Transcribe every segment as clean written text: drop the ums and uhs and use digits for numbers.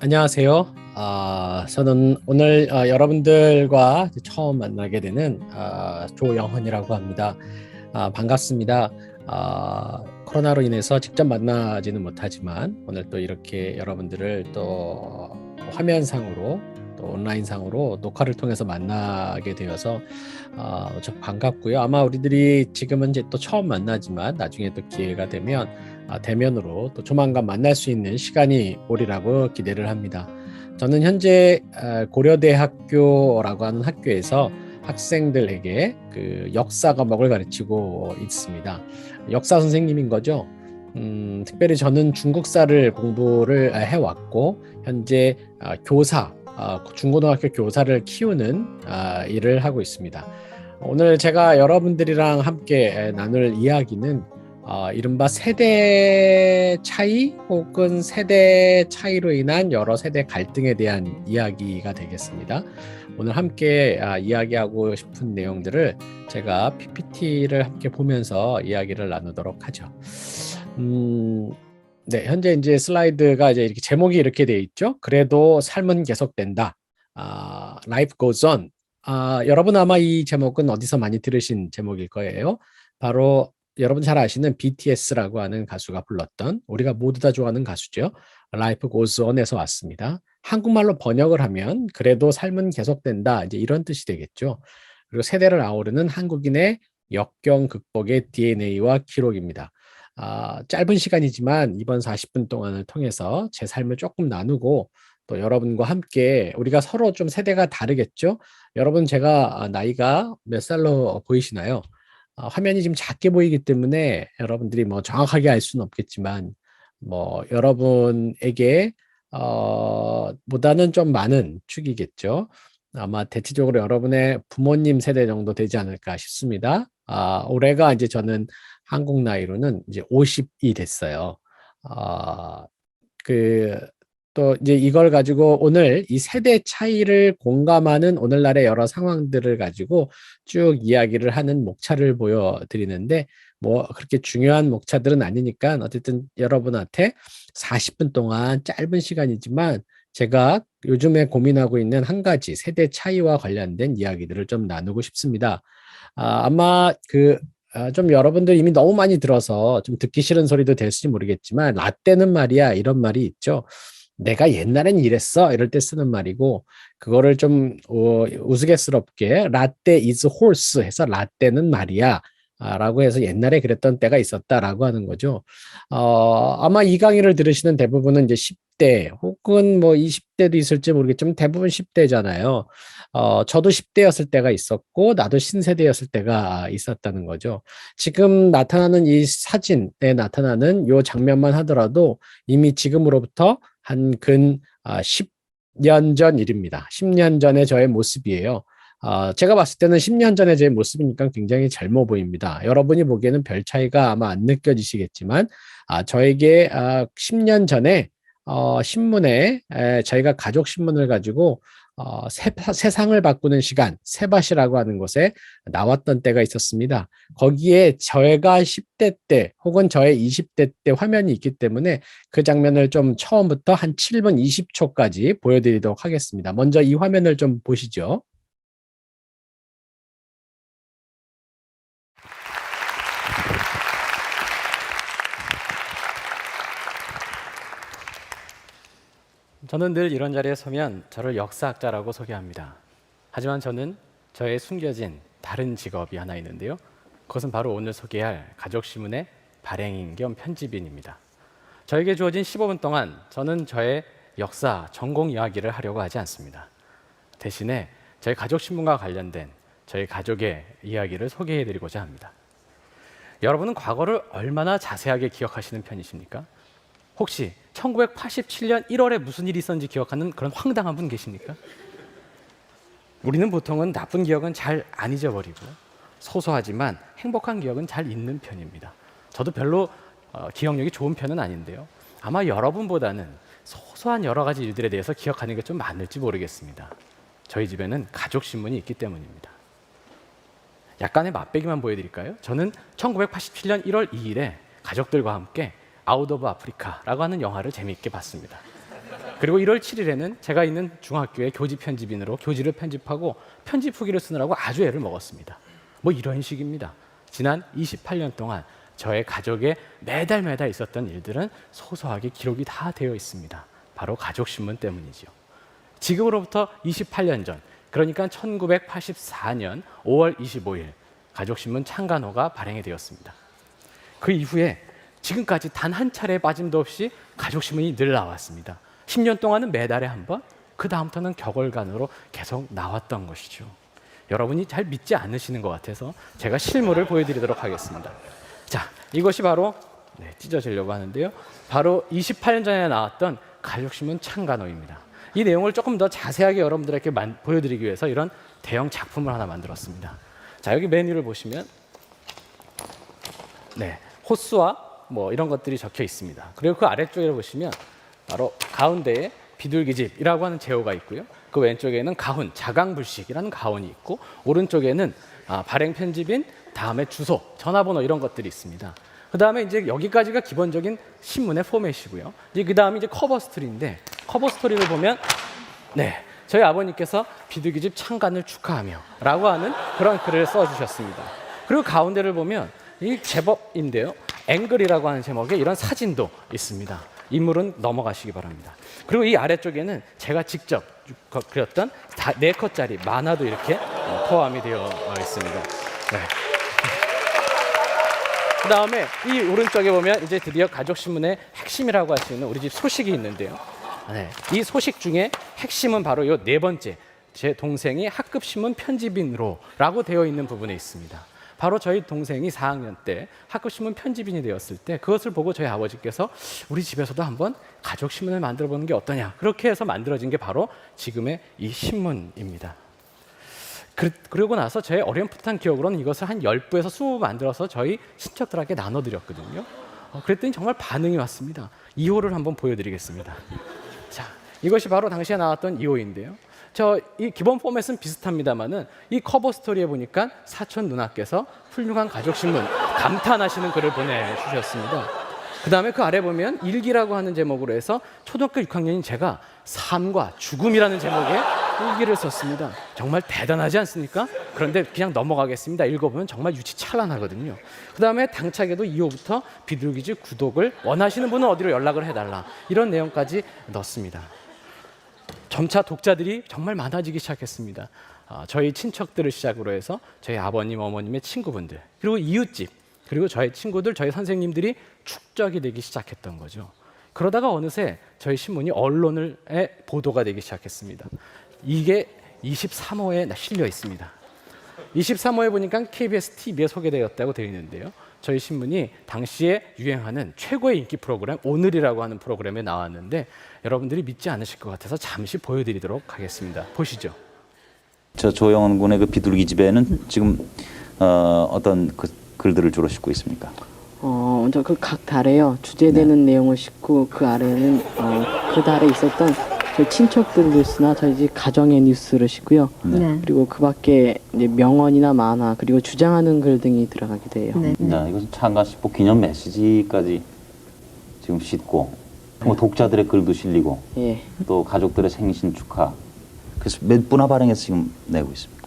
안녕하세요. 저는 오늘 여러분들과 처음 만나게 되는 조영헌이라고 합니다. 반갑습니다. 코로나로 인해서 직접 만나지는 못하지만 오늘 또 이렇게 여러분들을 또 화면상으로 또 온라인상으로 녹화를 통해서 만나게 되어서 좀 반갑고요. 아마 우리들이 지금은 이제 또 처음 만나지만 나중에 또 기회가 되면 대면으로 또 조만간 만날 수 있는 시간이 오리라고 기대를 합니다. 저는 현재 고려대학교라고 하는 학교에서 학생들에게 그 역사 과목을 가르치고 있습니다. 역사 선생님인 거죠. 특별히 저는 중국사를 공부를 해왔고 현재 교사, 중고등학교 교사를 키우는 일을 하고 있습니다. 오늘 제가 여러분들이랑 함께 나눌 이야기는 이른바 세대 차이 혹은 세대 차이로 인한 여러 세대 갈등에 대한 이야기가 되겠습니다. 오늘 함께 이야기하고 싶은 내용들을 제가 PPT를 함께 보면서 이야기를 나누도록 하죠. 네, 현재 이제 슬라이드가 이제 이렇게 제목이 이렇게 돼 있죠. 그래도 삶은 계속된다. Life goes on. 여러분 아마 이 제목은 어디서 많이 들으신 제목일 거예요. 바로 여러분 잘 아시는 BTS라고 하는 가수가 불렀던 우리가 모두 다 좋아하는 가수죠. Life goes on에서 왔습니다. 한국말로 번역을 하면 그래도 삶은 계속된다. 이제 이런 뜻이 되겠죠. 그리고 세대를 아우르는 한국인의 역경 극복의 DNA와 기록입니다. 짧은 시간이지만 이번 40분 동안을 통해서 제 삶을 조금 나누고 또 여러분과 함께 우리가 서로 좀 세대가 다르겠죠? 여러분 제가 나이가 몇 살로 보이시나요? 화면이 지금 작게 보이기 때문에 여러분들이 뭐 정확하게 알 수는 없겠지만 뭐 여러분에게 보다는 좀 많은 축이겠죠. 아마 대체적으로 여러분의 부모님 세대 정도 되지 않을까 싶습니다. 올해가 이제 저는 한국 나이로는 이제 50이 됐어요. 그 또 이제 이걸 가지고 오늘 이 세대 차이를 공감하는 오늘날의 여러 상황들을 가지고 쭉 이야기를 하는 목차를 보여드리는데 뭐 그렇게 중요한 목차들은 아니니까 어쨌든 여러분한테 40분 동안 짧은 시간이지만 제가 요즘에 고민하고 있는 한 가지 세대 차이와 관련된 이야기들을 좀 나누고 싶습니다. 아마 좀 여러분들 이미 너무 많이 들어서 좀 듣기 싫은 소리도 될지 모르겠지만 라떼는 말이야 이런 말이 있죠. 내가 옛날엔 이랬어 이럴 때 쓰는 말이고 그거를 좀 우스갯스럽게 라떼 is horse 해서 라떼는 말이야 라고 해서 옛날에 그랬던 때가 있었다라고 하는 거죠. 아마 이 강의를 들으시는 대부분은 이제 10대 혹은 뭐 20대도 있을지 모르겠지만 대부분 10대잖아요. 저도 10대였을 때가 있었고 나도 신세대였을 때가 있었다는 거죠. 지금 나타나는 이 사진에 나타나는 이 장면만 하더라도 이미 지금으로부터 한 근 10년 전 일입니다. 10년 전의 저의 모습이에요. 제가 봤을 때는 10년 전의 제 모습이니까 굉장히 젊어 보입니다. 여러분이 보기에는 별 차이가 아마 안 느껴지시겠지만 저에게 10년 전에 신문에 저희가 가족 신문을 가지고 세상을 바꾸는 시간, 세밭이라고 하는 곳에 나왔던 때가 있었습니다. 거기에 저희가 10대 때 혹은 저의 20대 때 화면이 있기 때문에 그 장면을 좀 처음부터 한 7분 20초까지 보여드리도록 하겠습니다. 먼저 이 화면을 좀 보시죠. 저는 늘 이런 자리에 서면 저를 역사학자라고 소개합니다. 하지만 저는 저의 숨겨진 다른 직업이 하나 있는데요. 그것은 바로 오늘 소개할 가족신문의 발행인 겸 편집인입니다. 저에게 주어진 15분 동안 저는 저의 역사 전공 이야기를 하려고 하지 않습니다. 대신에 저희 가족신문과 관련된 저희 가족의 이야기를 소개해드리고자 합니다. 여러분은 과거를 얼마나 자세하게 기억하시는 편이십니까? 혹시 1987년 1월에 무슨 일이 있었는지 기억하는 그런 황당한 분 계십니까? 우리는 보통은 나쁜 기억은 잘 안 잊어버리고 소소하지만 행복한 기억은 잘 잊는 편입니다. 저도 별로 기억력이 좋은 편은 아닌데요. 아마 여러분보다는 소소한 여러 가지 일들에 대해서 기억하는 게 좀 많을지 모르겠습니다. 저희 집에는 가족신문이 있기 때문입니다. 약간의 맛배기만 보여드릴까요? 저는 1987년 1월 2일에 가족들과 함께 아웃 오브 아프리카라고 하는 영화를 재미있게 봤습니다. 그리고 1월 7일에는 제가 있는 중학교의 교지 편집인으로 교지를 편집하고 편집 후기를 쓰느라고 아주 애를 먹었습니다. 뭐 이런 식입니다. 지난 28년 동안 저의 가족에 매달 있었던 일들은 소소하게 기록이 다 되어 있습니다. 바로 가족신문 때문이죠. 지금으로부터 28년 전, 그러니까 1984년 5월 25일 가족신문 창간호가 발행이 되었습니다. 그 이후에 지금까지 단 한 차례 빠짐도 없이 가족신문이 늘 나왔습니다. 10년 동안은 매달에 한 번, 그 다음부터는 격월간으로 계속 나왔던 것이죠. 여러분이 잘 믿지 않으시는 것 같아서 제가 실물을 보여드리도록 하겠습니다. 자, 이것이 바로 찢어지려고 하는데요. 바로 28년 전에 나왔던 가족신문 창간호입니다. 이 내용을 조금 더 자세하게 여러분들에게 보여드리기 위해서 이런 대형 작품을 하나 만들었습니다. 자, 여기 메뉴를 보시면 호수와 뭐 이런 것들이 적혀 있습니다. 그리고 그 아래쪽에 보시면 바로 가운데에 비둘기집이라고 하는 제호가 있고요. 그 왼쪽에는 가훈, 자강불식이라는 가훈이 있고, 오른쪽에는 발행 편집인, 다음에 주소, 전화번호 이런 것들이 있습니다. 그 다음에 이제 여기까지가 기본적인 신문의 포맷이고요. 이제 그 다음에 이제 커버 스토리인데, 커버 스토리를 보면 저희 아버님께서 비둘기집 창간을 축하하며라고 하는 그런 글을 써주셨습니다. 그리고 가운데를 보면 이 제법인데요. 앵글이라고 하는 제목의 이런 사진도 있습니다. 인물은 넘어가시기 바랍니다. 그리고 이 아래쪽에는 제가 직접 그렸던 4컷짜리 만화도 이렇게 포함이 되어 있습니다. 그 다음에 이 오른쪽에 보면 이제 드디어 가족신문의 핵심이라고 할 수 있는 우리 집 소식이 있는데요. 이 소식 중에 핵심은 바로 이 4번째, 제 동생이 학급신문 편집인으로라고 되어 있는 부분에 있습니다. 바로 저희 동생이 4학년 때 학급신문 편집인이 되었을 때 그것을 보고 저희 아버지께서 우리 집에서도 한번 가족신문을 만들어 보는 게 어떠냐, 그렇게 해서 만들어진 게 바로 지금의 이 신문입니다. 그러고 나서 저의 어렴풋한 기억으로는 이것을 한 10부에서 20부 만들어서 저희 친척들에게 나눠드렸거든요. 그랬더니 정말 반응이 왔습니다. 2호를 한번 보여드리겠습니다. 자, 이것이 바로 당시에 나왔던 2호인데요. 이 기본 포맷은 비슷합니다만은 이 커버 스토리에 보니까 사촌 누나께서 훌륭한 가족신문 감탄하시는 글을 보내주셨습니다. 그 다음에 그 아래 보면 일기라고 하는 제목으로 해서 초등학교 6학년인 제가 삶과 죽음이라는 제목의 일기를 썼습니다. 정말 대단하지 않습니까? 그런데 그냥 넘어가겠습니다. 읽어보면 정말 유치찬란하거든요. 그 다음에 당차게도 2호부터 비둘기집 구독을 원하시는 분은 어디로 연락을 해달라, 이런 내용까지 넣습니다. 점차 독자들이 정말 많아지기 시작했습니다. 저희 친척들을 시작으로 해서 저희 아버님, 어머님의 친구분들, 그리고 이웃집, 그리고 저희 친구들, 저희 선생님들이 축적이 되기 시작했던 거죠. 그러다가 어느새 저희 신문이 언론에 보도가 되기 시작했습니다. 이게 23호에 실려 있습니다. 23호에 보니까 KBS TV에 소개되었다고 되어 있는데요. 저희 신문이 당시에 유행하는 최고의 인기 프로그램 오늘이라고 하는 프로그램에 나왔는데, 여러분들이 믿지 않으실 것 같아서 잠시 보여드리도록 하겠습니다. 보시죠. 저 조영원 군의 그 비둘기 집에는 지금 어떤 그 글들을 주로 싣고 있습니까? 먼저 그 각 달에요. 주제되는 내용을 싣고, 그 아래는 그 달에 있었던 저희 친척들 뉴스나 저희 집 가정의 뉴스를 싣고요. 그리고 그 밖에 이제 명언이나 만화, 그리고 주장하는 글 등이 들어가게 돼요. 이것은 창간식복 기념 메시지까지 지금 싣고, 뭐 독자들의 글도 실리고, 또 가족들의 생신 축하. 그래서 몇 부나 발행해서 지금 내고 있습니까?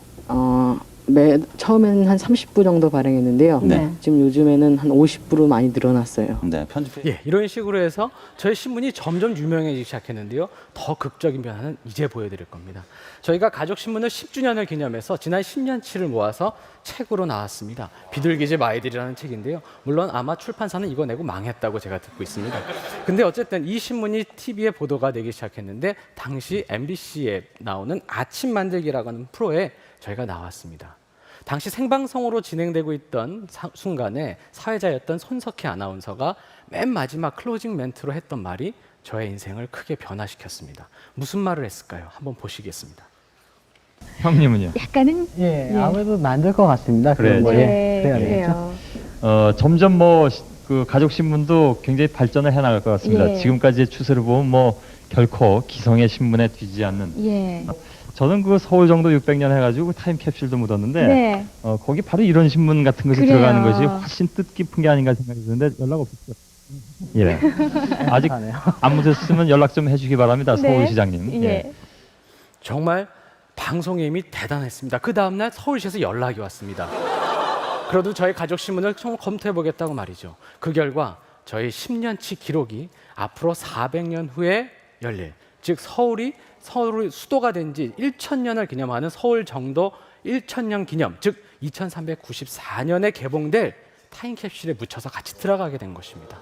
처음에는 한 30부 정도 발행했는데요. 지금 요즘에는 한 50부로 많이 늘어났어요. 편집해. 이런 식으로 해서 저희 신문이 점점 유명해지기 시작했는데요. 더 극적인 변화는 이제 보여드릴 겁니다. 저희가 가족신문을 10주년을 기념해서 지난 10년치를 모아서 책으로 나왔습니다. 비둘기집 아이들이라는 책인데요. 물론 아마 출판사는 이거 내고 망했다고 제가 듣고 있습니다. 근데 어쨌든 이 신문이 TV에 보도가 되기 시작했는데, 당시 MBC에 나오는 아침 만들기라고 하는 프로에 저희가 나왔습니다. 당시 생방송으로 진행되고 있던 순간에 사회자였던 손석희 아나운서가 맨 마지막 클로징 멘트로 했던 말이 저의 인생을 크게 변화시켰습니다. 무슨 말을 했을까요? 한번 보시겠습니다. 형님은요? 약간은 아무래도 만들 것 같습니다. 그래요. 그래요. 점점 그 가족 신문도 굉장히 발전을 해 나갈 것 같습니다. 지금까지의 추세를 보면 뭐 결코 기성의 신문에 뒤지지 않는. 저는 그 서울 정도 600년 해가지고 타임캡슐도 묻었는데 거기 바로 이런 신문 같은 것이 들어가는 것이 훨씬 뜻깊은 게 아닌가 생각이 드는데 연락 없었어요. 예. 아직 안 묻었으면 연락 좀 해주기 바랍니다. 네. 서울시장님. 예. 정말 방송의 힘이 대단했습니다. 그 다음날 서울시에서 연락이 왔습니다. 그래도 저희 가족신문을 좀 검토해보겠다고 말이죠. 그 결과 저희 10년치 기록이 앞으로 400년 후에 열릴, 즉 서울이 수도가 된 지 1000년을 기념하는 서울 정도 1000년 기념, 즉 2394년에 개봉될 타임캡슐에 묻혀서 같이 들어가게 된 것입니다.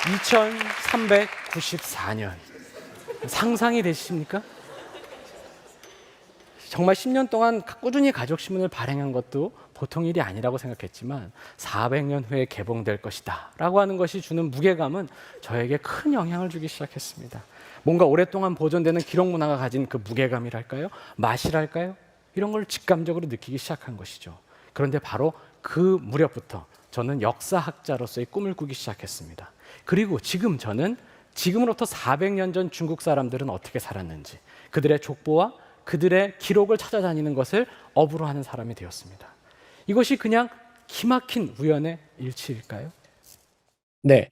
2394년. 상상이 되십니까? 정말 10년 동안 꾸준히 가족신문을 발행한 것도 보통 일이 아니라고 생각했지만 400년 후에 개봉될 것이다 라고 하는 것이 주는 무게감은 저에게 큰 영향을 주기 시작했습니다. 뭔가 오랫동안 보존되는 기록 문화가 가진 그 무게감이랄까요? 맛이랄까요? 이런 걸 직감적으로 느끼기 시작한 것이죠. 그런데 바로 그 무렵부터 저는 역사학자로서의 꿈을 꾸기 시작했습니다. 그리고 지금 저는 지금으로부터 400년 전 중국 사람들은 어떻게 살았는지, 그들의 족보와 그들의 기록을 찾아다니는 것을 업으로 하는 사람이 되었습니다. 이것이 그냥 기막힌 우연의 일치일까요? 네.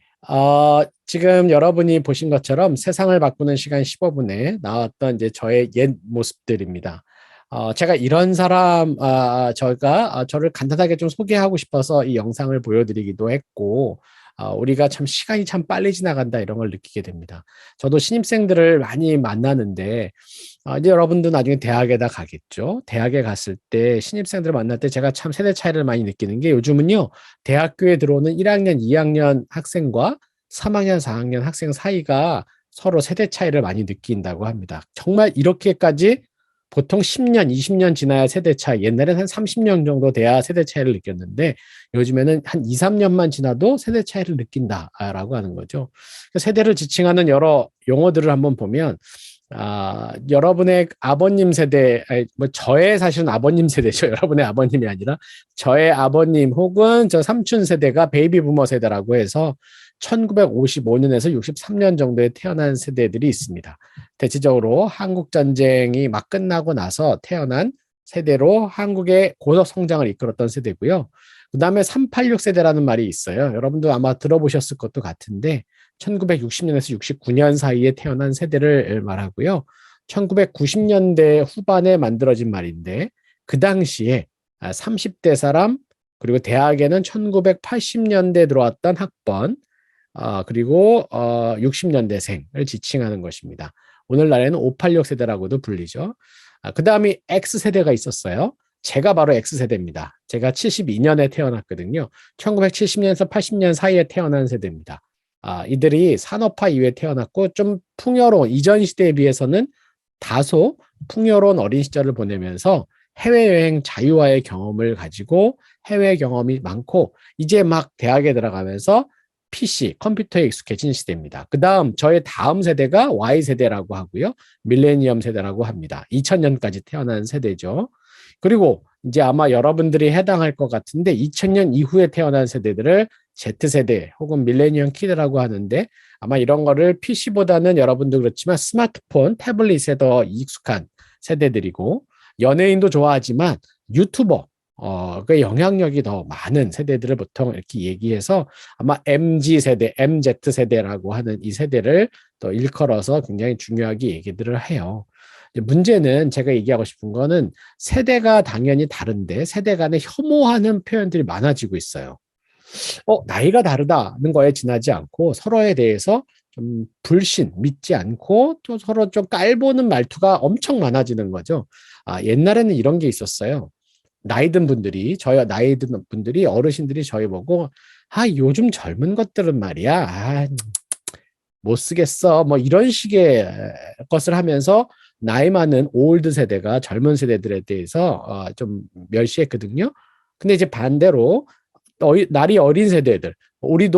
지금 여러분이 보신 것처럼 세상을 바꾸는 시간 15분에 나왔던 이제 저의 옛 모습들입니다. 제가 이런 사람, 저를 간단하게 좀 소개하고 싶어서 이 영상을 보여드리기도 했고, 우리가 참 시간이 참 빨리 지나간다 이런 걸 느끼게 됩니다. 저도 신입생들을 많이 만나는데, 이제 여러분도 나중에 대학에다 가겠죠. 대학에 갔을 때 신입생들을 만날 때 제가 참 세대 차이를 많이 느끼는 게 요즘은요, 대학교에 들어오는 1학년, 2학년 학생과 3학년, 4학년 학생 사이가 서로 세대 차이를 많이 느낀다고 합니다. 정말 이렇게까지 보통 10년, 20년 지나야 세대 차이, 옛날엔 한 30년 정도 돼야 세대 차이를 느꼈는데 요즘에는 한 2, 3년만 지나도 세대 차이를 느낀다라고 하는 거죠. 세대를 지칭하는 여러 용어들을 한번 보면 여러분의 아버님 세대, 저의 사실은 아버님 세대죠. 여러분의 아버님이 아니라 저의 아버님 혹은 저 삼촌 세대가 베이비 부머 세대라고 해서 1955년에서 63년 정도에 태어난 세대들이 있습니다. 대체적으로 한국전쟁이 막 끝나고 나서 태어난 세대로 한국의 고속 성장을 이끌었던 세대고요. 그 다음에 386 세대라는 말이 있어요. 여러분도 아마 들어보셨을 것도 같은데 1960년에서 69년 사이에 태어난 세대를 말하고요. 1990년대 후반에 만들어진 말인데 그 당시에 30대 사람, 그리고 대학에는 1980년대 들어왔던 학번, 그리고 60년대생을 지칭하는 것입니다. 오늘날에는 586 세대라고도 불리죠. 그 다음이 X세대가 있었어요. 제가 바로 X세대입니다. 제가 72년에 태어났거든요. 1970년에서 80년 사이에 태어난 세대입니다. 이들이 산업화 이후에 태어났고 좀 풍요로운, 이전 시대에 비해서는 다소 풍요로운 어린 시절을 보내면서 해외여행 자유화의 경험을 가지고 해외 경험이 많고 이제 막 대학에 들어가면서 PC, 컴퓨터에 익숙해진 시대입니다. 그 다음, 저의 다음 세대가 Y세대라고 하고요. 밀레니엄 세대라고 합니다. 2000년까지 태어난 세대죠. 그리고 이제 아마 여러분들이 해당할 것 같은데 2000년 이후에 태어난 세대들을 Z세대 혹은 밀레니엄 키드라고 하는데 아마 이런 거를 PC보다는 여러분도 그렇지만 스마트폰, 태블릿에 더 익숙한 세대들이고 연예인도 좋아하지만 유튜버, 그 영향력이 더 많은 세대들을 보통 이렇게 얘기해서 아마 MZ세대, MZ세대라고 하는 이 세대를 또 일컬어서 굉장히 중요하게 얘기들을 해요. 문제는 제가 얘기하고 싶은 거는 세대가 당연히 다른데 세대 간에 혐오하는 표현들이 많아지고 있어요. 나이가 다르다는 거에 지나지 않고 서로에 대해서 좀 불신, 믿지 않고 또 서로 좀 깔보는 말투가 엄청 많아지는 거죠. 옛날에는 이런 게 있었어요. 나이 든 분들이, 어르신들이 저희 보고, 요즘 젊은 것들은 말이야, 못 쓰겠어. 뭐 이런 식의 것을 하면서 나이 많은 올드 세대가 젊은 세대들에 대해서 좀 멸시했거든요. 근데 이제 반대로 날이 어린 세대들, 우리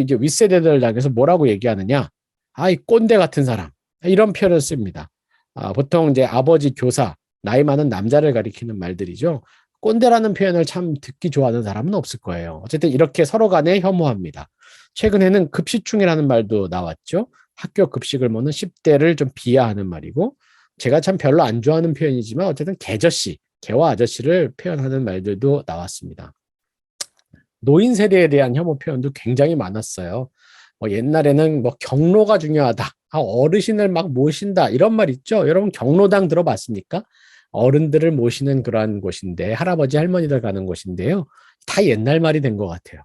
이제 윗세대들 향해서 뭐라고 얘기하느냐? 이 꼰대 같은 사람. 이런 표현을 씁니다. 보통 이제 아버지 교사, 나이 많은 남자를 가리키는 말들이죠. 꼰대라는 표현을 참 듣기 좋아하는 사람은 없을 거예요. 어쨌든 이렇게 서로 간에 혐오합니다. 최근에는 급식충이라는 말도 나왔죠. 학교 급식을 먹는 10대를 좀 비하하는 말이고, 제가 참 별로 안 좋아하는 표현이지만 어쨌든 개와 아저씨를 표현하는 말들도 나왔습니다. 노인 세대에 대한 혐오 표현도 굉장히 많았어요. 뭐 옛날에는 뭐 경로가 중요하다. 어르신을 막 모신다. 이런 말 있죠. 여러분 경로당 들어봤습니까? 어른들을 모시는 그러한 곳인데 할아버지 할머니들 가는 곳인데요. 다 옛날 말이 된 것 같아요.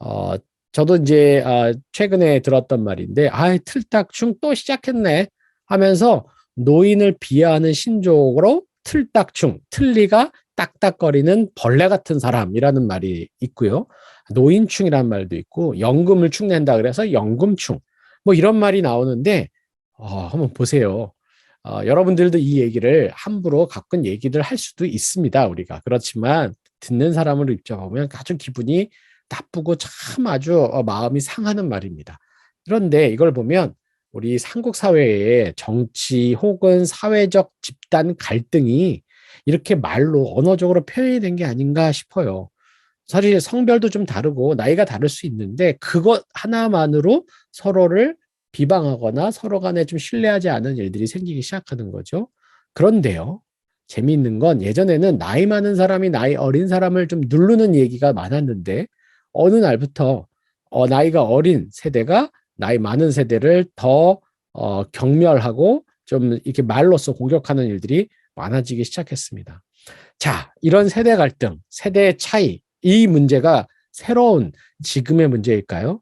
어, 저도 이제 최근에 들었던 말인데 틀딱충 또 시작했네 하면서 노인을 비하하는 신조어로 틀딱충, 틀니가 딱딱거리는 벌레 같은 사람이라는 말이 있고요. 노인충이라는 말도 있고 연금을 축낸다 그래서 연금충 뭐 이런 말이 나오는데 한번 보세요. 여러분들도 이 얘기를 함부로 가끔 얘기를 할 수도 있습니다. 우리가. 그렇지만 듣는 사람으로 입장하면 아주 기분이 나쁘고 참 아주 마음이 상하는 말입니다. 그런데 이걸 보면 우리 한국 사회의 정치 혹은 사회적 집단 갈등이 이렇게 말로 언어적으로 표현이 된 게 아닌가 싶어요. 사실 성별도 좀 다르고 나이가 다를 수 있는데 그것 하나만으로 서로를 비방하거나 서로 간에 좀 신뢰하지 않은 일들이 생기기 시작하는 거죠. 그런데요, 재미있는 건 예전에는 나이 많은 사람이 나이 어린 사람을 좀 누르는 얘기가 많았는데 어느 날부터 나이가 어린 세대가 나이 많은 세대를 더 경멸하고 좀 이렇게 말로써 공격하는 일들이 많아지기 시작했습니다. 자, 이런 세대 갈등, 세대의 차이, 이 문제가 새로운 지금의 문제일까요?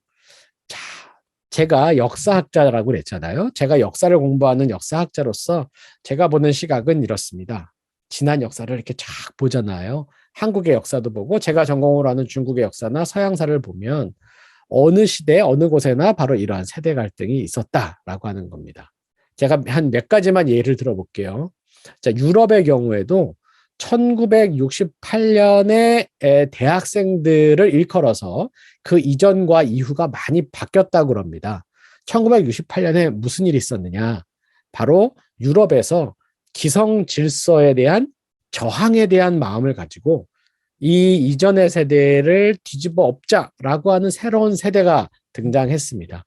자, 제가 역사학자라고 그랬잖아요. 제가 역사를 공부하는 역사학자로서 제가 보는 시각은 이렇습니다. 지난 역사를 이렇게 쫙 보잖아요. 한국의 역사도 보고 제가 전공으로 하는 중국의 역사나 서양사를 보면 어느 시대 어느 곳에나 바로 이러한 세대 갈등이 있었다라고 하는 겁니다. 제가 한 몇 가지만 예를 들어볼게요. 자, 유럽의 경우에도 1968년에 대학생들을 일컬어서 그 이전과 이후가 많이 바뀌었다고 합니다. 1968년에 무슨 일이 있었느냐? 바로 유럽에서 기성 질서에 대한 저항에 대한 마음을 가지고 이 이전의 세대를 뒤집어 엎자라고 하는 새로운 세대가 등장했습니다.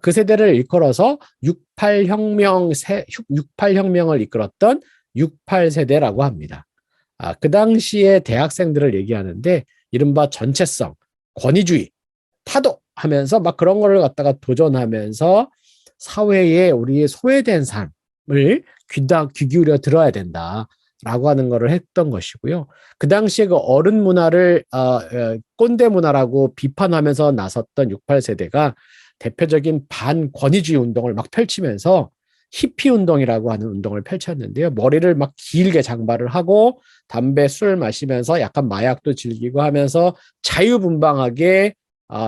그 세대를 일컬어서 68혁명을 이끌었던 68세대라고 합니다. 그 당시에 대학생들을 얘기하는데 이른바 전체성, 권위주의, 타도 하면서 막 그런 거를 갖다가 도전하면서 사회에 우리의 소외된 삶을 귀 기울여 들어야 된다라고 하는 거를 했던 것이고요. 그 당시에 그 어른 문화를 꼰대 문화라고 비판하면서 나섰던 68세대가 대표적인 반권위주의 운동을 막 펼치면서 히피 운동이라고 하는 운동을 펼쳤는데요. 머리를 막 길게 장발을 하고 담배, 술 마시면서 약간 마약도 즐기고 하면서 자유분방하게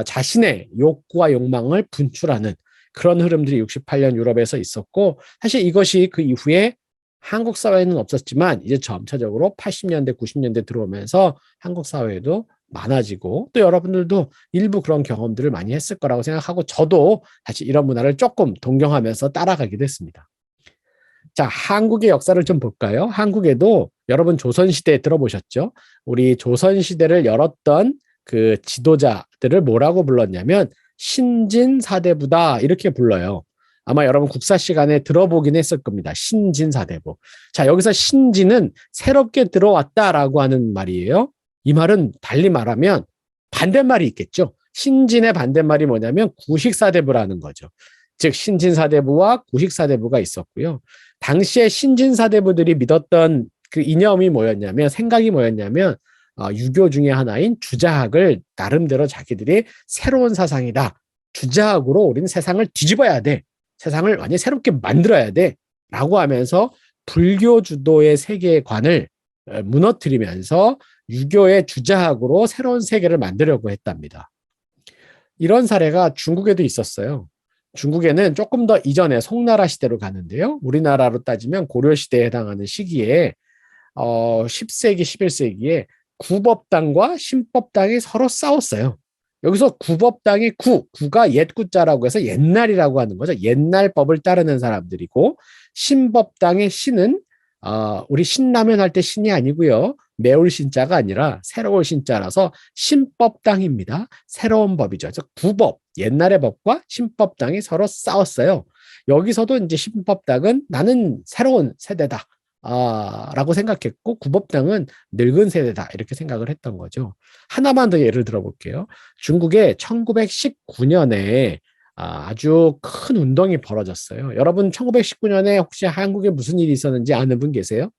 자신의 욕구와 욕망을 분출하는 그런 흐름들이 68년 유럽에서 있었고 사실 이것이 그 이후에 한국 사회에는 없었지만 이제 점차적으로 80년대, 90년대 들어오면서 한국 사회에도 많아지고 또 여러분들도 일부 그런 경험들을 많이 했을 거라고 생각하고 저도 사실 이런 문화를 조금 동경하면서 따라가기도 했습니다. 자, 한국의 역사를 좀 볼까요? 한국에도 여러분 조선시대 들어보셨죠? 우리 조선시대를 열었던 그 지도자들을 뭐라고 불렀냐면 신진사대부다 이렇게 불러요. 아마 여러분 국사 시간에 들어보긴 했을 겁니다. 신진사대부. 자, 여기서 신진은 새롭게 들어왔다라고 하는 말이에요. 이 말은 달리 말하면 반대말이 있겠죠. 신진의 반대말이 뭐냐면 구식사대부라는 거죠. 즉 신진사대부와 구식사대부가 있었고요. 당시에 신진사대부들이 믿었던 그 이념이 뭐였냐면 생각이 뭐였냐면 유교 중에 하나인 주자학을 나름대로 자기들이 새로운 사상이다. 주자학으로 우리는 세상을 뒤집어야 돼. 세상을 완전히 새롭게 만들어야 돼. 라고 하면서 불교 주도의 세계관을 무너뜨리면서 유교의 주자학으로 새로운 세계를 만들려고 했답니다. 이런 사례가 중국에도 있었어요. 중국에는 조금 더 이전에 송나라 시대로 가는데요. 우리나라로 따지면 고려시대에 해당하는 시기에 10세기, 11세기에 구법당과 신법당이 서로 싸웠어요. 여기서 구법당이 구가 옛구자라고 해서 옛날이라고 하는 거죠. 옛날 법을 따르는 사람들이고 신법당의 신은 우리 신라면 할 때 신이 아니고요. 매울 신자가 아니라 새로울 신자라서 신법당입니다. 새로운 법이죠. 그래서 구법, 옛날의 법과 신법당이 서로 싸웠어요. 여기서도 이제 신법당은 나는 새로운 세대다. 라고 생각했고 구법당은 늙은 세대다 이렇게 생각을 했던 거죠. 하나만 더 예를 들어볼게요. 중국에 1919년에 아주 큰 운동이 벌어졌어요. 여러분 1919년에 혹시 한국에 무슨 일이 있었는지 아는 분 계세요?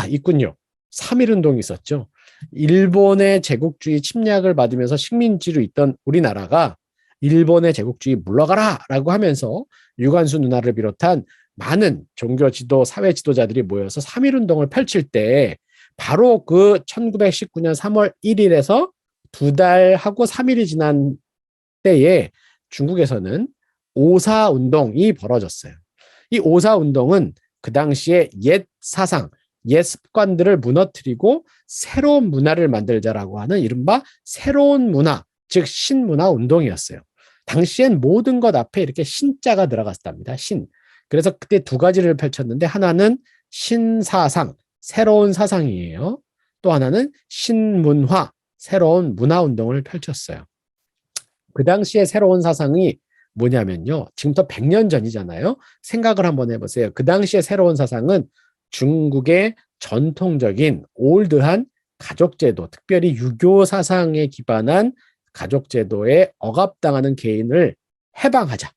있군요. 3.1운동이 있었죠. 일본의 제국주의 침략을 받으면서 식민지로 있던 우리나라가 일본의 제국주의 물러가라 라고 하면서 유관순 누나를 비롯한 많은 종교 지도, 사회 지도자들이 모여서 3.1운동을 펼칠 때 바로 그 1919년 3월 1일에서 2달하고 3일이 지난 때에 중국에서는 오사운동이 벌어졌어요. 이 오사운동은 그 당시에 옛 사상, 옛 습관들을 무너뜨리고 새로운 문화를 만들자라고 하는 이른바 새로운 문화, 즉 신문화 운동이었어요. 당시엔 모든 것 앞에 이렇게 신자가 들어갔답니다. 신. 그래서 그때 두 가지를 펼쳤는데 하나는 신사상, 새로운 사상이에요. 또 하나는 신문화, 새로운 문화운동을 펼쳤어요. 그 당시에 새로운 사상이 뭐냐면요. 지금부터 100년 전이잖아요. 생각을 한번 해보세요. 그 당시에 새로운 사상은 중국의 전통적인 올드한 가족제도, 특별히 유교 사상에 기반한 가족제도에 억압당하는 개인을 해방하자.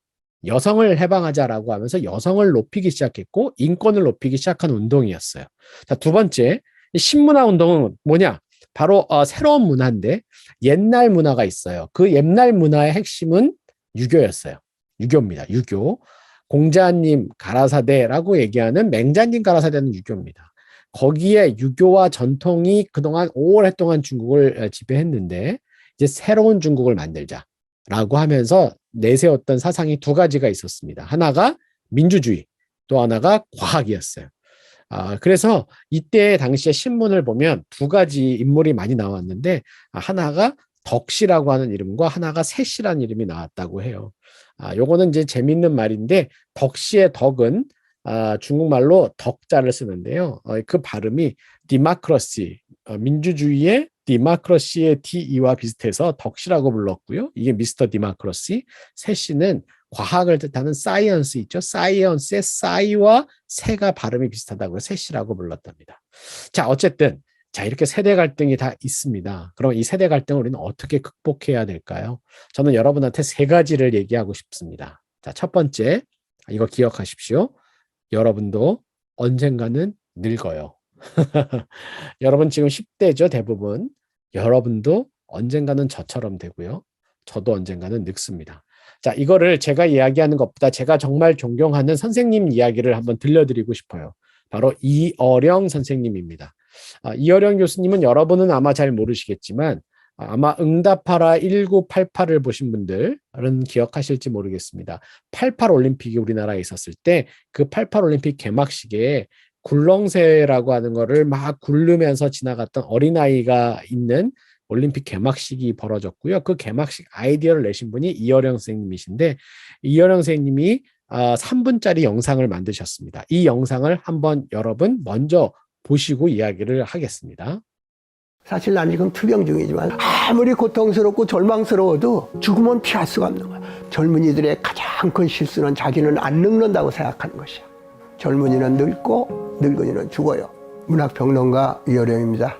여성을 해방하자라고 하면서 여성을 높이기 시작했고 인권을 높이기 시작한 운동이었어요. 자, 두 번째, 신문화 운동은 뭐냐? 바로 새로운 문화인데 옛날 문화가 있어요. 그 옛날 문화의 핵심은 유교였어요. 유교입니다. 유교. 공자님 가라사대라고 얘기하는 맹자님 가라사대는 유교입니다. 거기에 유교와 전통이 그동안 오랫동안 중국을 지배했는데 이제 새로운 중국을 만들자라고 하면서 내세웠던 사상이 두 가지가 있었습니다. 하나가 민주주의, 또 하나가 과학이었어요. 그래서 이때 당시에 신문을 보면 두 가지 인물이 많이 나왔는데 하나가 덕씨라고 하는 이름과 하나가 새씨라는 이름이 나왔다고 해요. 요거는 이제 재밌는 말인데 덕씨의 덕은 중국말로 덕자를 쓰는데요. 그 발음이 디마크러시, 민주주의의 디마크러시의 DE와 비슷해서 덕씨라고 불렀고요. 이게 미스터 디마크러시. 새씨는 과학을 뜻하는 사이언스 있죠. 사이언스의 싸이와 새가 발음이 비슷하다고 새씨라고 불렀답니다. 자, 어쨌든 이렇게 세대 갈등이 다 있습니다. 그럼 이 세대 갈등을 우리는 어떻게 극복해야 될까요? 저는 여러분한테 세 가지를 얘기하고 싶습니다. 자, 첫 번째, 이거 기억하십시오. 여러분도 언젠가는 늙어요. 여러분 지금 10대죠, 대부분. 여러분도 언젠가는 저처럼 되고요. 저도 언젠가는 늙습니다. 자, 이거를 제가 이야기하는 것보다 제가 정말 존경하는 선생님 이야기를 한번 들려드리고 싶어요. 바로 이어령 선생님입니다. 이어령 교수님은 여러분은 아마 잘 모르시겠지만 아마 응답하라 1988을 보신 분들은 기억하실지 모르겠습니다. 88 올림픽이 우리나라에 있었을 때 그 88 올림픽 개막식에 굴렁쇠라고 하는 거를 막 굴르면서 지나갔던 어린아이가 있는 올림픽 개막식이 벌어졌고요. 그 개막식 아이디어를 내신 분이 이어령 선생님이신데 이어령 선생님이 3분짜리 영상을 만드셨습니다. 이 영상을 한번 여러분 먼저 보시고 이야기를 하겠습니다. 사실 난 지금 투병 중이지만 아무리 고통스럽고 절망스러워도 죽음은 피할 수가 없는 거야. 젊은이들의 가장 큰 실수는 자기는 안 늙는다고 생각하는 것이야. 젊은이는 늙고 늙은이는 죽어요. 문학평론가 이어령입니다.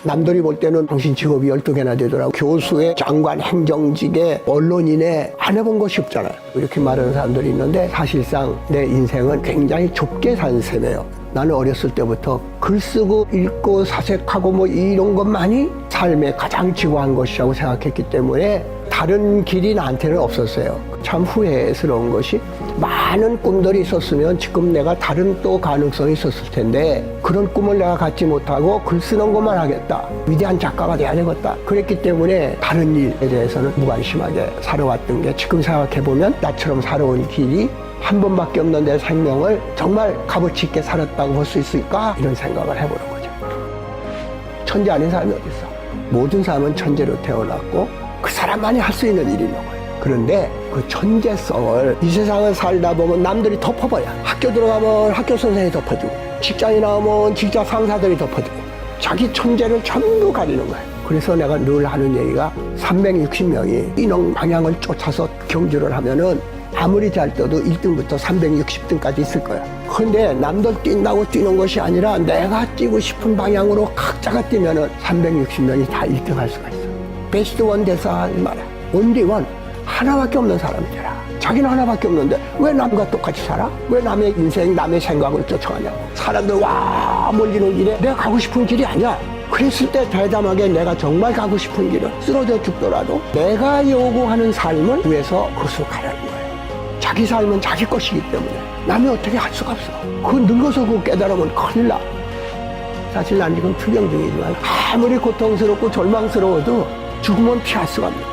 남들이 볼 때는 당신 직업이 12개나 되더라고. 교수의, 장관, 행정직의, 언론인의 안 해본 것이 없잖아요. 이렇게 말하는 사람들이 있는데 사실상 내 인생은 굉장히 좁게 산 셈이에요. 나는 어렸을 때부터 글 쓰고 읽고 사색하고 뭐 이런 것만이 삶의 가장 지고한 것이라고 생각했기 때문에 다른 길이 나한테는 없었어요. 참 후회스러운 것이 많은 꿈들이 있었으면 지금 내가 다른 또 가능성이 있었을 텐데 그런 꿈을 내가 갖지 못하고 글 쓰는 것만 하겠다. 위대한 작가가 돼야 되겠다. 그랬기 때문에 다른 일에 대해서는 무관심하게 살아왔던 게 지금 생각해보면 나처럼 살아온 길이 한 번밖에 없는 내 생명을 정말 값어치 있게 살았다고 볼 수 있을까? 이런 생각을 해보는 거죠. 천재 아닌 사람이 어디 있어? 모든 사람은 천재로 태어났고 그 사람만이 할 수 있는 일이 있는 거예요. 그런데 그 천재성을 이 세상을 살다 보면 남들이 덮어버려. 학교 들어가면 학교 선생님이 덮어주고 직장에 나오면 직장 상사들이 덮어주고 자기 천재를 전부 가리는 거예요. 그래서 내가 늘 하는 얘기가 360명이 뛰는 방향을 쫓아서 경주를 하면은 아무리 잘 떠도 1등부터 360등까지 있을 거야. 근데 남들 뛴다고 뛰는 것이 아니라 내가 뛰고 싶은 방향으로 각자가 뛰면은 360명이 다 1등 할 수가 있어. 베스트 원 돼서 하지 마라. 온리 원. 하나밖에 없는 사람이 되라. 자기는 하나밖에 없는데 왜 남과 똑같이 살아? 왜 남의 인생, 남의 생각을 쫓아가냐고. 사람들 와 몰리는 길에 내가 가고 싶은 길이 아니야. 그랬을 때 대담하게 내가 정말 가고 싶은 길은 쓰러져 죽더라도 내가 요구하는 삶을 위해서 그것을 가려는 거예요. 자기 삶은 자기 것이기 때문에 남이 어떻게 할 수가 없어. 그거 늙어서 그거 깨달으면 큰일 나. 사실 난 지금 투병중이지만 아무리 고통스럽고 절망스러워도 죽으면 피할 수가 없는.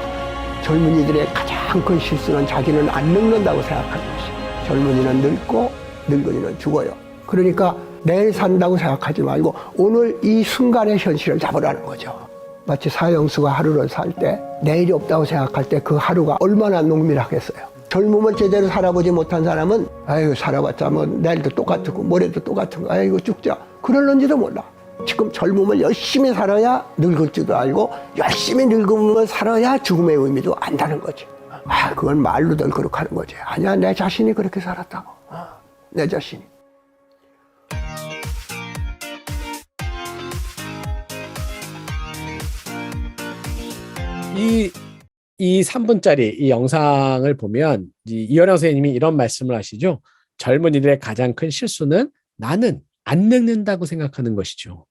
젊은이들의 가장 큰 실수는 자기는 안 늙는다고 생각하는 것이에요. 젊은이는 늙고 늙은이는 죽어요. 그러니까 내일 산다고 생각하지 말고 오늘 이 순간의 현실을 잡으라는 거죠. 마치 사형수가 하루를 살 때 내일이 없다고 생각할 때 그 하루가 얼마나 농밀하겠어요. 젊음을 제대로 살아보지 못한 사람은 아이고 살아봤자 뭐 내일도 똑같고 모레도 똑같은 거 아이고 죽자 그럴는지도 몰라. 지금 젊음을 열심히 살아야 늙을 줄도 알고 열심히 늙음을 살아야 죽음의 의미도 안다는 거지. 그건 말로들 그렇게 하는 거지. 아니야 내 자신이 그렇게 살았다고. 내 자신이. 이 3분짜리 이 영상을 보면 이현영 선생님이 이런 말씀을 하시죠. 젊은이들의 가장 큰 실수는 나는 안 늙는다고 생각하는 것이죠.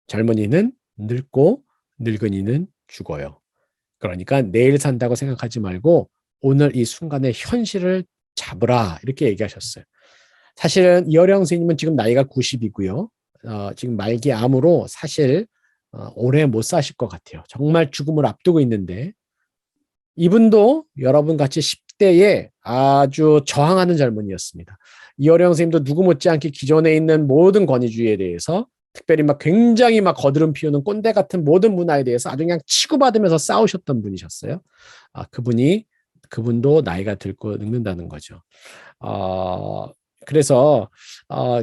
젊은이는 늙고 늙은이는 죽어요. 그러니까 내일 산다고 생각하지 말고 오늘 이 순간의 현실을 잡으라 이렇게 얘기하셨어요. 사실은 이현영 선생님은 지금 나이가 90이고요. 지금 말기 암으로 사실 오래 못 사실 것 같아요. 정말 죽음을 앞두고 있는데 이분도 여러분 같이 10대에 아주 저항하는 젊은이였습니다. 이어령 선생님도 누구 못지않게 기존에 있는 모든 권위주의에 대해서 특별히 막 굉장히 막 거드름 피우는 꼰대 같은 모든 문화에 대해서 아주 그냥 치고받으면서 싸우셨던 분이셨어요. 그분도 나이가 들고 늙는다는 거죠. 그래서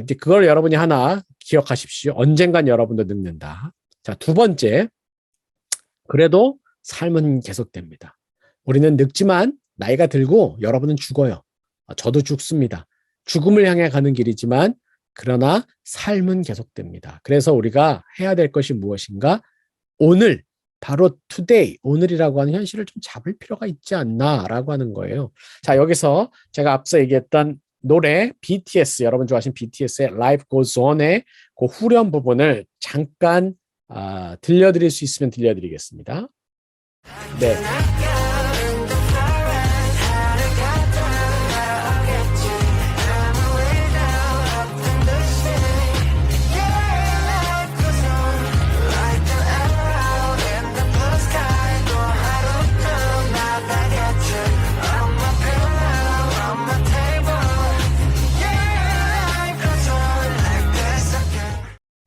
이제 그걸 여러분이 하나 기억하십시오. 언젠간 여러분도 늙는다. 자, 두 번째, 그래도 삶은 계속됩니다. 우리는 늙지만 나이가 들고 여러분은 죽어요. 저도 죽습니다. 죽음을 향해 가는 길이지만 그러나 삶은 계속됩니다. 그래서 우리가 해야 될 것이 무엇인가? 오늘, 바로 today, 오늘이라고 하는 현실을 좀 잡을 필요가 있지 않나라고 하는 거예요. 자, 여기서 제가 앞서 얘기했던 노래 BTS, 여러분 좋아하시는 BTS의 Life Goes On의 그 후렴 부분을 잠깐 들려드릴 수 있으면 들려드리겠습니다. 네.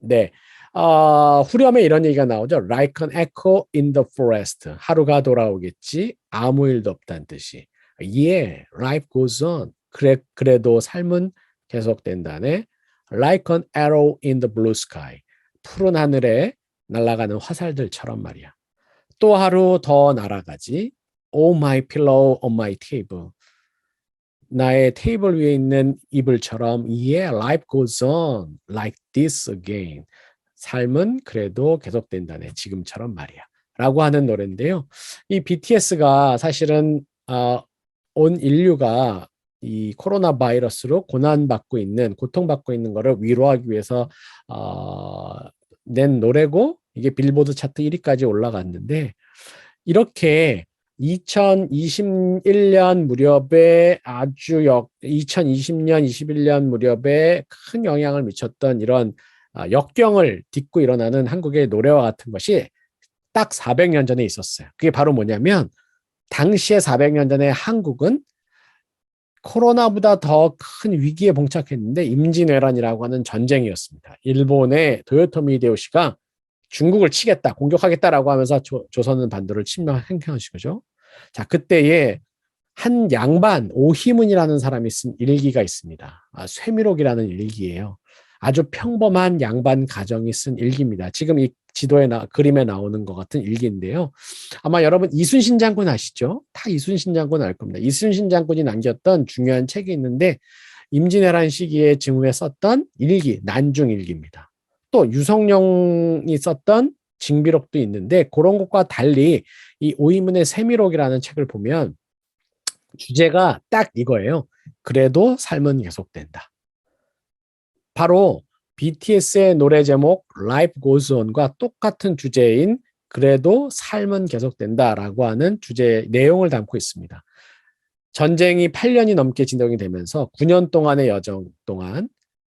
네. 후렴에 이런 얘기가 나오죠. Like an echo in the forest. 하루가 돌아오겠지. 아무 일도 없다는 뜻이. Yeah, life goes on. 그래도 삶은 계속된다네. Like an arrow in the blue sky. 푸른 하늘에 날아가는 화살들처럼 말이야. 또 하루 더 날아가지. Oh my pillow on my table. 나의 테이블 위에 있는 이불처럼 Yeah, life goes on like this again. 삶은 그래도 계속된다네. 지금처럼 말이야. 라고 하는 노래인데요. 이 BTS가 사실은 온 인류가 이 코로나 바이러스로 고통받고 있는 거를 위로하기 위해서 낸 노래고 이게 빌보드 차트 1위까지 올라갔는데 이렇게 2021년 무렵에 2020년, 21년 무렵에 큰 영향을 미쳤던 이런 역경을 딛고 일어나는 한국의 노래와 같은 것이 딱 400년 전에 있었어요. 그게 바로 뭐냐면 당시에 400년 전에 한국은 코로나보다 더 큰 위기에 봉착했는데 임진왜란이라고 하는 전쟁이었습니다. 일본의 도요토미 히데요시가 중국을 치겠다, 공격하겠다라고 하면서 조선 반도를 침략한 것이죠. 자, 그때에 한 양반 오희문이라는 사람이 쓴 일기가 있습니다. 쇠미록이라는 일기예요. 아주 평범한 양반 가정이 쓴 일기입니다. 지금 그림에 나오는 것 같은 일기인데요. 아마 여러분 이순신 장군 아시죠? 다 이순신 장군 알 겁니다. 이순신 장군이 남겼던 중요한 책이 있는데 임진왜란 시기에 증후에 썼던 일기, 난중일기입니다. 또 유성룡이 썼던 징비록도 있는데 그런 것과 달리 이 오이문의 세미록이라는 책을 보면 주제가 딱 이거예요. 그래도 삶은 계속된다. 바로 BTS의 노래 제목 Life Goes On과 똑같은 주제인 그래도 삶은 계속된다라고 하는 주제 내용을 담고 있습니다. 전쟁이 8년이 넘게 진행이 되면서 9년 동안의 여정 동안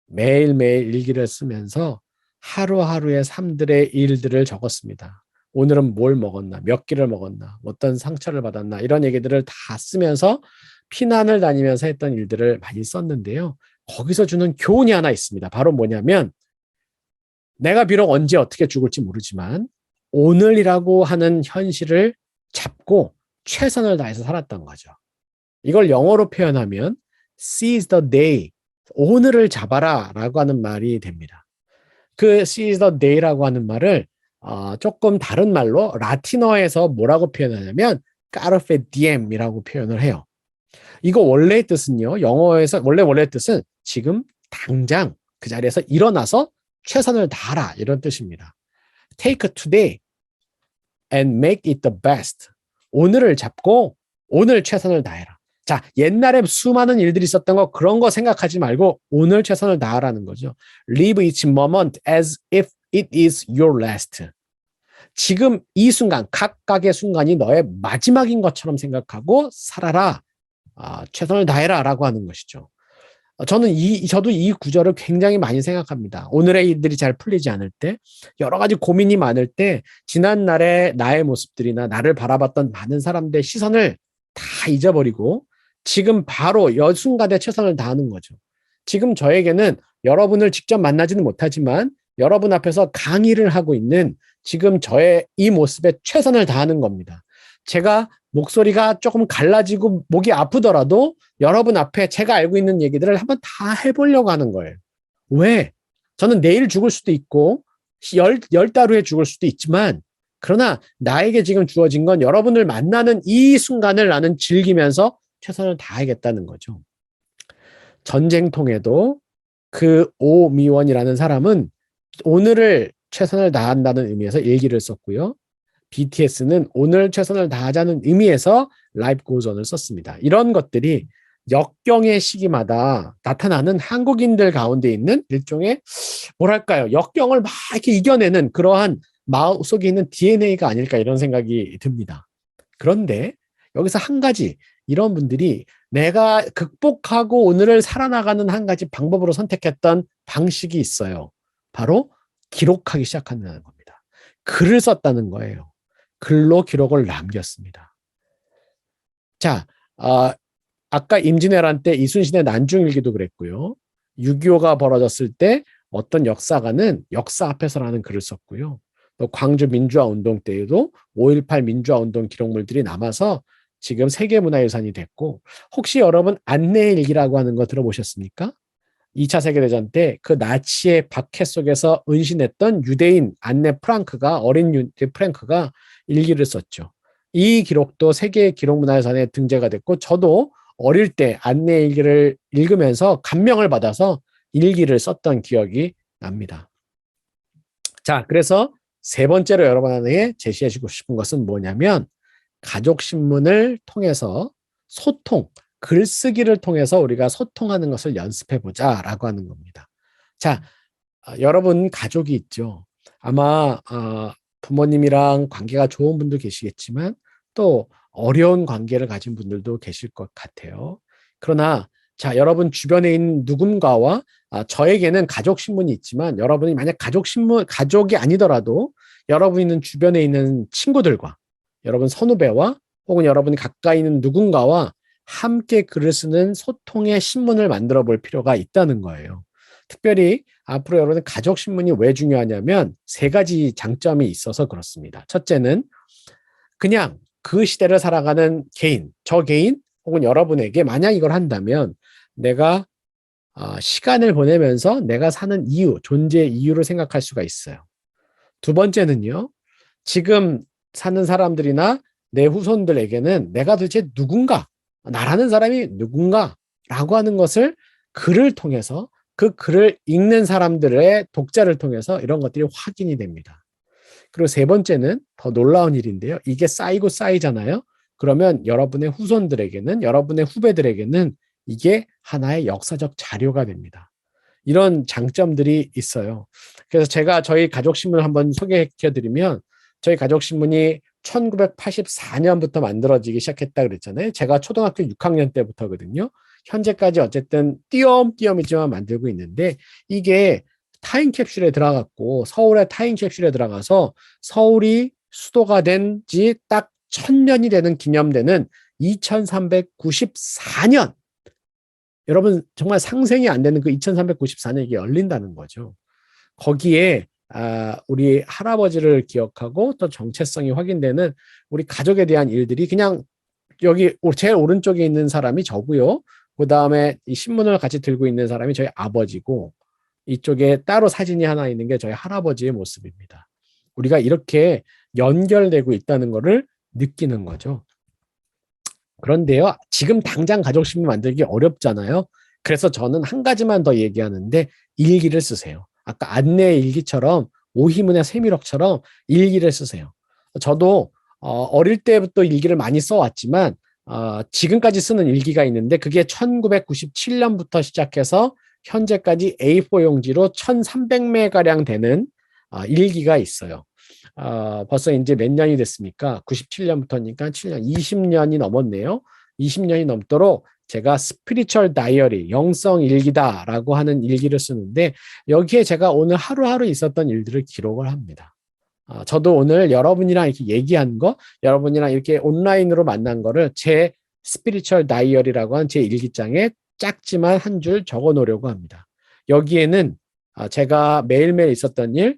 매일매일 일기를 쓰면서 하루하루의 삶들의 일들을 적었습니다. 오늘은 뭘 먹었나, 몇 끼를 먹었나, 어떤 상처를 받았나 이런 얘기들을 다 쓰면서 피난을 다니면서 했던 일들을 많이 썼는데요. 거기서 주는 교훈이 하나 있습니다. 바로 뭐냐면 내가 비록 언제 어떻게 죽을지 모르지만 오늘이라고 하는 현실을 잡고 최선을 다해서 살았던 거죠. 이걸 영어로 표현하면 seize the day, 오늘을 잡아라 라고 하는 말이 됩니다. 그 seize the day라고 하는 말을 조금 다른 말로 라틴어에서 뭐라고 표현하냐면 carpe diem이라고 표현을 해요. 이거 원래의 뜻은요. 영어에서 원래의 뜻은 지금 당장 그 자리에서 일어나서 최선을 다하라 이런 뜻입니다. Take today and make it the best. 오늘을 잡고 오늘 최선을 다해라. 자, 옛날에 수많은 일들이 있었던 거 그런 거 생각하지 말고 오늘 최선을 다하라는 거죠. Live each moment as if it is your last. 지금 이 순간, 각각의 순간이 너의 마지막인 것처럼 생각하고 살아라. 최선을 다해라 라고 하는 것이죠. 저도 이 구절을 굉장히 많이 생각합니다. 오늘의 일들이 잘 풀리지 않을 때, 여러 가지 고민이 많을 때, 지난날의 나의 모습들이나 나를 바라봤던 많은 사람들의 시선을 다 잊어버리고, 지금 바로 여 순간에 최선을 다하는 거죠. 지금 저에게는 여러분을 직접 만나지는 못하지만, 여러분 앞에서 강의를 하고 있는 지금 저의 이 모습에 최선을 다하는 겁니다. 제가 목소리가 조금 갈라지고 목이 아프더라도 여러분 앞에 제가 알고 있는 얘기들을 한번 다 해보려고 하는 거예요. 왜? 저는 내일 죽을 수도 있고 10달 후에 죽을 수도 있지만 그러나 나에게 지금 주어진 건 여러분을 만나는 이 순간을 나는 즐기면서 최선을 다하겠다는 거죠. 전쟁통에도 그 오미원이라는 사람은 오늘을 최선을 다한다는 의미에서 일기를 썼고요. BTS는 오늘 최선을 다하자는 의미에서 Life Goes On을 썼습니다. 이런 것들이 역경의 시기마다 나타나는 한국인들 가운데 있는 일종의 뭐랄까요, 역경을 막 이렇게 이겨내는 그러한 마음속에 있는 DNA가 아닐까 이런 생각이 듭니다. 그런데 여기서 한 가지 이런 분들이 내가 극복하고 오늘을 살아나가는 한 가지 방법으로 선택했던 방식이 있어요. 바로 기록하기 시작한다는 겁니다. 글을 썼다는 거예요. 글로 기록을 남겼습니다. 자, 아까 임진왜란 때 이순신의 난중일기도 그랬고요. 6.25가 벌어졌을 때 어떤 역사가는 역사 앞에서라는 글을 썼고요. 또 광주 민주화운동 때에도 5.18 민주화운동 기록물들이 남아서 지금 세계문화유산이 됐고, 혹시 여러분 안내일기라고 하는 거 들어보셨습니까? 2차 세계대전 때 그 나치의 박해 속에서 은신했던 유대인 안네 프랑크가, 어린 프랑크가 일기를 썼죠. 이 기록도 세계 기록문화유산에 등재가 됐고, 저도 어릴 때 안내 일기를 읽으면서 감명을 받아서 일기를 썼던 기억이 납니다. 자, 그래서 세 번째로 여러분에게 제시해주고 싶은 것은 뭐냐면 가족신문을 통해서 소통, 글쓰기를 통해서 우리가 소통하는 것을 연습해보자 라고 하는 겁니다. 자, 여러분 가족이 있죠. 아마 부모님이랑 관계가 좋은 분도 계시겠지만 또 어려운 관계를 가진 분들도 계실 것 같아요. 그러나 자, 여러분 주변에 있는 누군가와 저에게는 가족신문이 있지만 여러분이 만약 가족이 아니더라도 여러분이 있는 주변에 있는 친구들과 여러분 선후배와 혹은 여러분이 가까이 있는 누군가와 함께 글을 쓰는 소통의 신문을 만들어 볼 필요가 있다는 거예요. 특별히 앞으로 여러분 가족신문이 왜 중요하냐면 세 가지 장점이 있어서 그렇습니다. 첫째는 그냥 그 시대를 살아가는 개인, 저 개인 혹은 여러분에게 만약 이걸 한다면 내가 시간을 보내면서 내가 사는 이유, 존재의 이유를 생각할 수가 있어요. 두 번째는요. 지금 사는 사람들이나 내 후손들에게는 내가 도대체 누군가, 나라는 사람이 누군가라고 하는 것을 글을 통해서 그 글을 읽는 사람들의 독자를 통해서 이런 것들이 확인이 됩니다. 그리고 세 번째는 더 놀라운 일인데요. 이게 쌓이고 쌓이잖아요. 그러면 여러분의 후손들에게는, 여러분의 후배들에게는 이게 하나의 역사적 자료가 됩니다. 이런 장점들이 있어요. 그래서 제가 저희 가족신문을 한번 소개해 드리면, 저희 가족신문이 1984년부터 만들어지기 시작했다 그랬잖아요. 제가 초등학교 6학년 때부터거든요. 현재까지 어쨌든 띄엄띄엄이지만 만들고 있는데, 이게 타임캡슐에 들어갔고, 서울의 타임캡슐에 들어가서 서울이 수도가 된 지 딱 1000년이 되는 기념되는 2394년, 여러분 정말 상생이 안 되는 그 2394년이 이게 열린다는 거죠. 거기에 우리 할아버지를 기억하고 또 정체성이 확인되는 우리 가족에 대한 일들이, 그냥 여기 제일 오른쪽에 있는 사람이 저고요. 그 다음에 이 신문을 같이 들고 있는 사람이 저희 아버지고, 이쪽에 따로 사진이 하나 있는 게 저희 할아버지의 모습입니다. 우리가 이렇게 연결되고 있다는 것을 느끼는 거죠. 그런데요, 지금 당장 가족신문 만들기 어렵잖아요. 그래서 저는 한 가지만 더 얘기하는데, 일기를 쓰세요. 아까 안내 일기처럼, 오희문의 세미록처럼 일기를 쓰세요. 저도 어릴 때부터 일기를 많이 써왔지만 지금까지 쓰는 일기가 있는데, 그게 1997년부터 시작해서 현재까지 A4 용지로 1300매가량 되는 일기가 있어요. 벌써 이제 몇 년이 됐습니까? 97년부터니까 7년, 20년이 넘었네요. 20년이 넘도록 제가 스피리추얼 다이어리, 영성 일기다라고 하는 일기를 쓰는데, 여기에 제가 오늘 하루하루 있었던 일들을 기록을 합니다. 저도 오늘 여러분이랑 이렇게 얘기한 거, 여러분이랑 이렇게 온라인으로 만난 거를 제 스피리추얼 다이어리라고 하는 제 일기장에 작지만 한 줄 적어 놓으려고 합니다. 여기에는 제가 매일매일 있었던 일,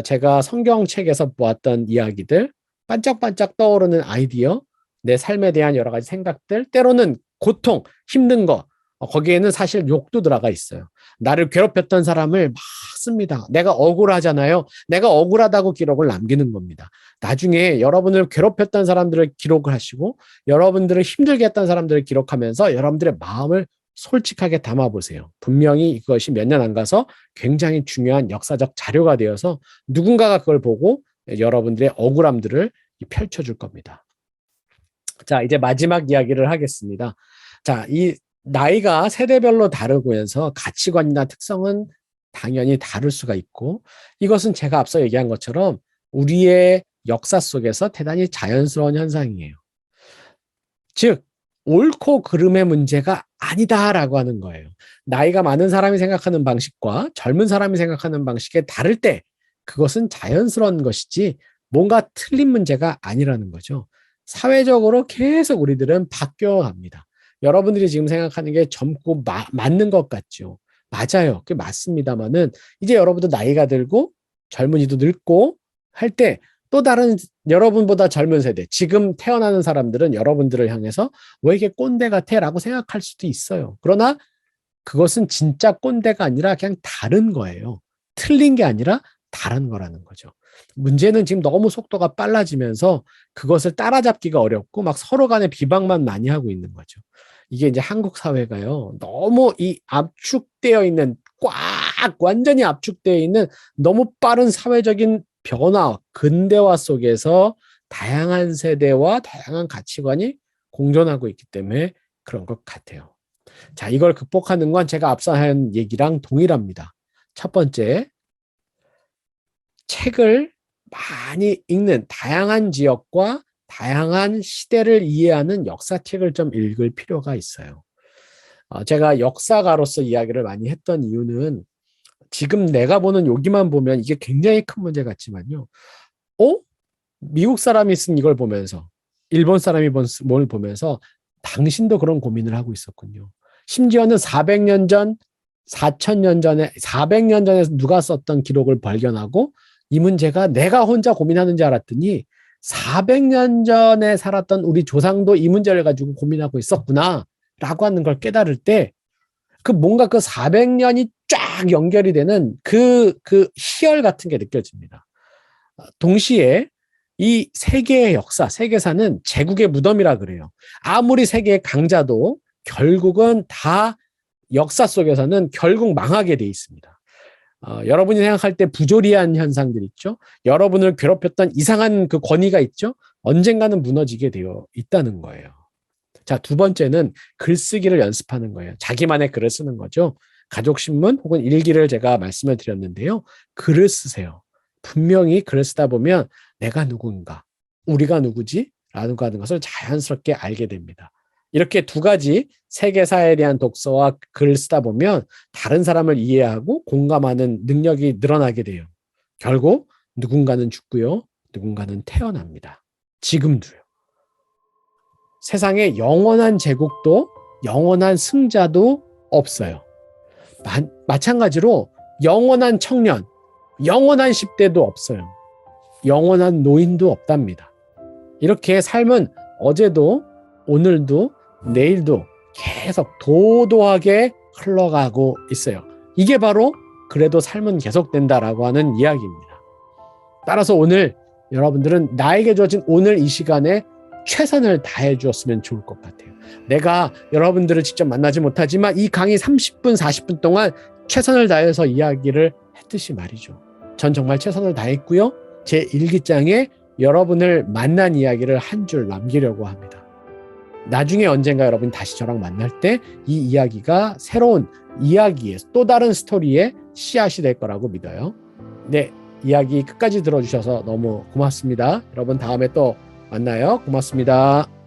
제가 성경책에서 보았던 이야기들, 반짝반짝 떠오르는 아이디어, 내 삶에 대한 여러 가지 생각들, 때로는 고통, 힘든 거, 거기에는 사실 욕도 들어가 있어요. 나를 괴롭혔던 사람을 막 씁니다. 내가 억울하잖아요. 내가 억울하다고 기록을 남기는 겁니다. 나중에 여러분을 괴롭혔던 사람들을 기록을 하시고, 여러분들을 힘들게 했던 사람들을 기록하면서 여러분들의 마음을 솔직하게 담아보세요. 분명히 이것이 몇 년 안 가서 굉장히 중요한 역사적 자료가 되어서 누군가가 그걸 보고 여러분들의 억울함들을 펼쳐줄 겁니다. 자, 이제 마지막 이야기를 하겠습니다. 자, 이 나이가 세대별로 다르면서 가치관이나 특성은 당연히 다를 수가 있고, 이것은 제가 앞서 얘기한 것처럼 우리의 역사 속에서 대단히 자연스러운 현상이에요. 즉, 옳고 그름의 문제가 아니다라고 하는 거예요. 나이가 많은 사람이 생각하는 방식과 젊은 사람이 생각하는 방식이 다를 때 그것은 자연스러운 것이지 뭔가 틀린 문제가 아니라는 거죠. 사회적으로 계속 우리들은 바뀌어갑니다. 여러분들이 지금 생각하는 게 젊고 맞는 것 같죠. 맞아요. 그게 맞습니다만은 이제 여러분도 나이가 들고 젊은이도 늙고 할 때 또 다른 여러분보다 젊은 세대, 지금 태어나는 사람들은 여러분들을 향해서 왜 이게 꼰대 같아? 라고 생각할 수도 있어요. 그러나 그것은 진짜 꼰대가 아니라 그냥 다른 거예요. 틀린 게 아니라 다른 거라는 거죠. 문제는 지금 너무 속도가 빨라지면서 그것을 따라잡기가 어렵고 막 서로 간에 비방만 많이 하고 있는 거죠. 이게 이제 한국 사회가요, 너무 이 압축되어 있는, 꽉 완전히 압축되어 있는 너무 빠른 사회적인 변화, 근대화 속에서 다양한 세대와 다양한 가치관이 공존하고 있기 때문에 그런 것 같아요. 자, 이걸 극복하는 건 제가 앞서 한 얘기랑 동일합니다. 첫 번째, 책을 많이 읽는, 다양한 지역과 다양한 시대를 이해하는 역사책을 좀 읽을 필요가 있어요. 제가 역사가로서 이야기를 많이 했던 이유는, 지금 내가 보는 여기만 보면 이게 굉장히 큰 문제 같지만요. 미국 사람이 쓴 이걸 보면서, 일본 사람이 뭘 보면서 당신도 그런 고민을 하고 있었군요. 심지어는 400년 전, 4,000년 전에, 400년 전에 누가 썼던 기록을 발견하고 이 문제가 내가 혼자 고민하는 줄 알았더니 400년 전에 살았던 우리 조상도 이 문제를 가지고 고민하고 있었구나 라고 하는 걸 깨달을 때, 뭔가 그 400년이 쫙 연결이 되는 그 희열 같은 게 느껴집니다. 동시에 이 세계의 역사, 세계사는 제국의 무덤이라 그래요. 아무리 세계의 강자도 결국은 다 역사 속에서는 결국 망하게 돼 있습니다. 여러분이 생각할 때 부조리한 현상들 있죠. 여러분을 괴롭혔던 이상한 그 권위가 있죠. 언젠가는 무너지게 되어 있다는 거예요. 자, 두 번째는 글쓰기를 연습하는 거예요. 자기만의 글을 쓰는 거죠. 가족신문 혹은 일기를 제가 말씀을 드렸는데요. 글을 쓰세요. 분명히 글을 쓰다 보면 내가 누군가, 우리가 누구지? 라는 것을 자연스럽게 알게 됩니다. 이렇게 두 가지 세계사에 대한 독서와 글을 쓰다 보면 다른 사람을 이해하고 공감하는 능력이 늘어나게 돼요. 결국 누군가는 죽고요. 누군가는 태어납니다. 지금도요. 세상에 영원한 제국도 영원한 승자도 없어요. 마찬가지로 영원한 청년, 영원한 10대도 없어요. 영원한 노인도 없답니다. 이렇게 삶은 어제도 오늘도 내일도 계속 도도하게 흘러가고 있어요. 이게 바로 그래도 삶은 계속된다라고 하는 이야기입니다. 따라서 오늘 여러분들은 나에게 주어진 오늘 이 시간에 최선을 다해 주었으면 좋을 것 같아요. 내가 여러분들을 직접 만나지 못하지만 이 강의 30분, 40분 동안 최선을 다해서 이야기를 했듯이 말이죠. 전 정말 최선을 다했고요. 제 일기장에 여러분을 만난 이야기를 한 줄 남기려고 합니다. 나중에 언젠가 여러분이 다시 저랑 만날 때 이 이야기가 새로운 이야기의 또 다른 스토리의 씨앗이 될 거라고 믿어요. 네, 이야기 끝까지 들어주셔서 너무 고맙습니다. 여러분 다음에 또 만나요. 고맙습니다.